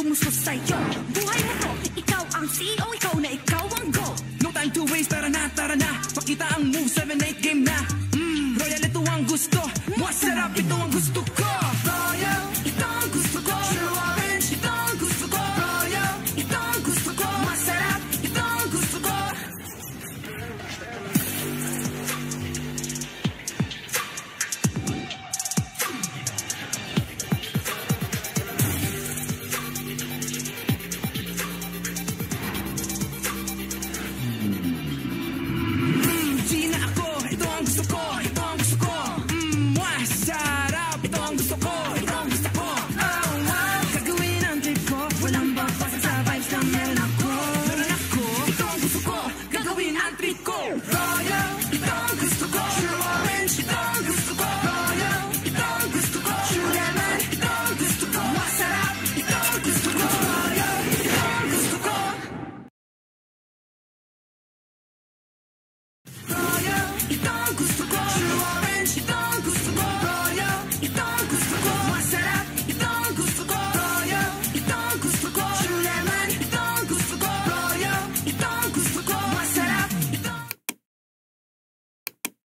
gumusto sa'yo. Buhay mo to, ikaw ang CEO, ikaw na ikaw ang go. No time to waste, tara na, pakita ang move, 7-8 game na. Royal, ito ang gusto, masarap, ito ang gusto ko. Royal, ito ang gusto ko. True Orange, ito ang gusto ko. Royal, ito ang gusto ko. Masarap, ito ang gusto ko. Gina ako, ito ang gusto ko. Ito ang gusto ko. Masarap, ito ang gusto ko. Ito ang gusto ko. Oh, wow. Gagawin ang trip ko. Walang babasa sa vibes na meron ako. Ito ang gusto ko. Gagawin ang trip ko. Royal, ito ang gusto ko. True Orange, ito ang gusto ko. Royal, ito ang gusto ko. True Lemon, ito ang gusto ko. Masarap, ito ang gusto ko. Royal, ito ang gusto ko. Royal, ito ang gusto ko. True Orange, ito